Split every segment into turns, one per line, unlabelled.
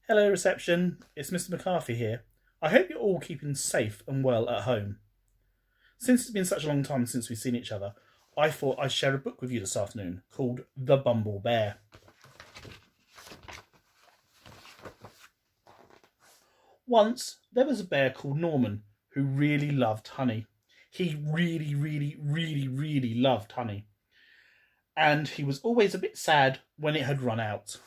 Hello, reception. It's Mr McCarthy here. I hope you're all keeping safe and well at home. Since it's been such a long time since we've seen each other, I thought I'd share a book with you this afternoon called The Bumblebear. Once, there was a bear called Norman who really loved honey. He really loved honey. And he was always a bit sad when it had run out.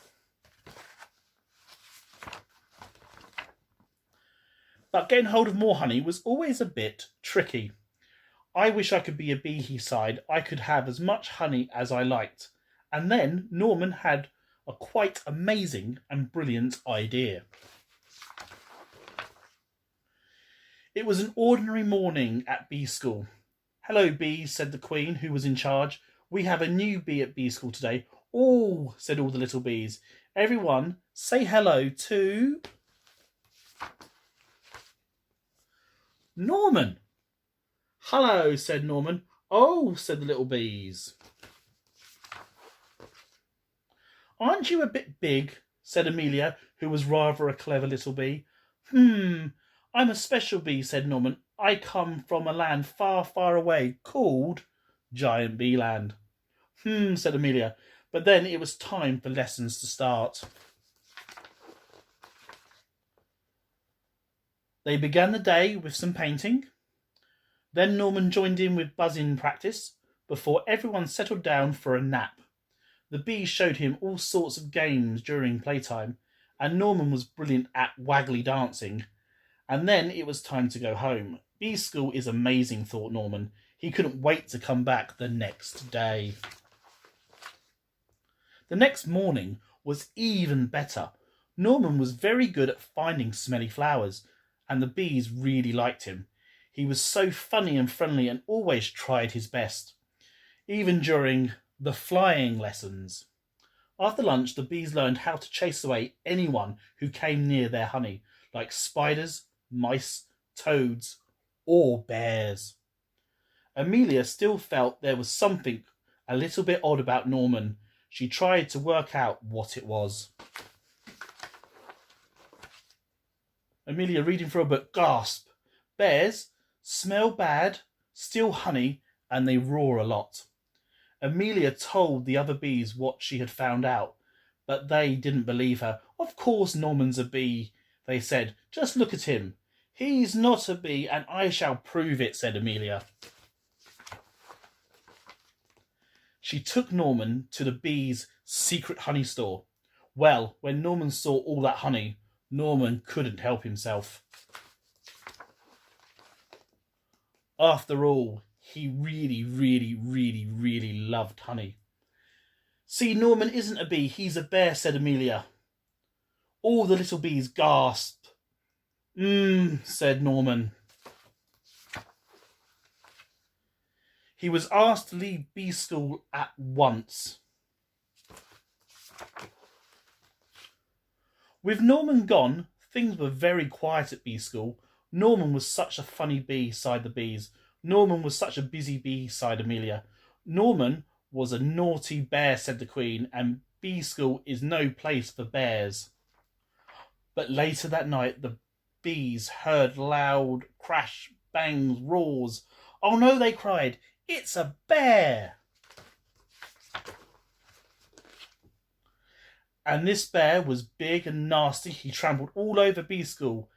But getting hold of more honey was always a bit tricky. I wish I could be a bee, he sighed. I could have as much honey as I liked. And then Norman had a quite amazing and brilliant idea. It was an ordinary morning at bee school. Hello, bees, said the queen, who was in charge. We have a new bee at bee school today. Oh, said all the little bees. Everyone, say hello to Norman. Hello, said Norman. Oh, said the little bees. Aren't you a bit big? Said Amelia, who was rather a clever little bee. I'm a special bee, said Norman. I come from a land far, far away called Giant Bee Land. Said Amelia. But then it was time for lessons to start. They began the day with some painting. Then Norman joined in with buzzing practice before everyone settled down for a nap. The bees showed him all sorts of games during playtime, and Norman was brilliant at waggly dancing. And then it was time to go home. Bee school is amazing, thought Norman. He couldn't wait to come back the next day. The next morning was even better. Norman was very good at finding smelly flowers, and the bees really liked him. He was so funny and friendly and always tried his best, even during the flying lessons. After lunch, the bees learned how to chase away anyone who came near their honey, like spiders, mice, toads, or bears. Amelia still felt there was something a little bit odd about Norman. She tried to work out what it was. Amelia, reading through a book, gasped. Bears smell bad, steal honey, and they roar a lot. Amelia told the other bees what she had found out, but they didn't believe her. Of course Norman's a bee, they said. Just look at him. He's not a bee, and I shall prove it, said Amelia. She took Norman to the bees' secret honey store. Well, when Norman saw all that honey, Norman couldn't help himself. After all, he really loved honey. See, Norman isn't a bee, he's a bear, said Amelia. All the little bees gasped. Said Norman. He was asked to leave bee school at once. With Norman gone, things were very quiet at bee school. Norman was such a funny bee, sighed the bees. Norman was such a busy bee, sighed Amelia. Norman was a naughty bear, said the queen, and bee school is no place for bears. But later that night, the bees heard loud crash, bangs, roars. Oh no, they cried, it's a bear! And this bear was big and nasty. He trampled all over bee school.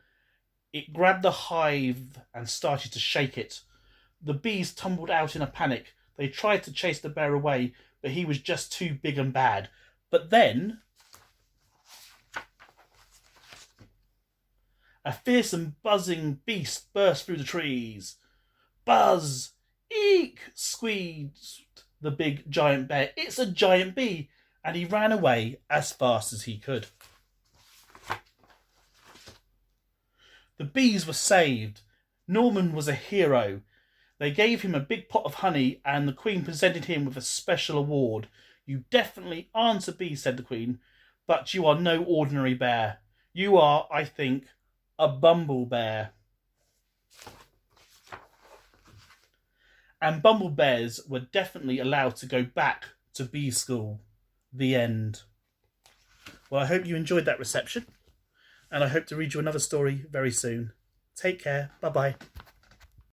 It grabbed the hive and started to shake it. The bees tumbled out in a panic. They tried to chase the bear away, but he was just too big and bad. But then a fearsome buzzing beast burst through the trees. Buzz! Eek! Squeezed the big giant bear. It's a giant bee! And he ran away as fast as he could. The bees were saved. Norman was a hero. They gave him a big pot of honey, and the queen presented him with a special award. You definitely aren't a bee, said the queen, but you are no ordinary bear. You are, I think, a Bumblebear. And Bumblebears were definitely allowed to go back to bee school. The end. Well, I hope you enjoyed that reception. and I hope to read you another story very soon. Take care. Bye bye.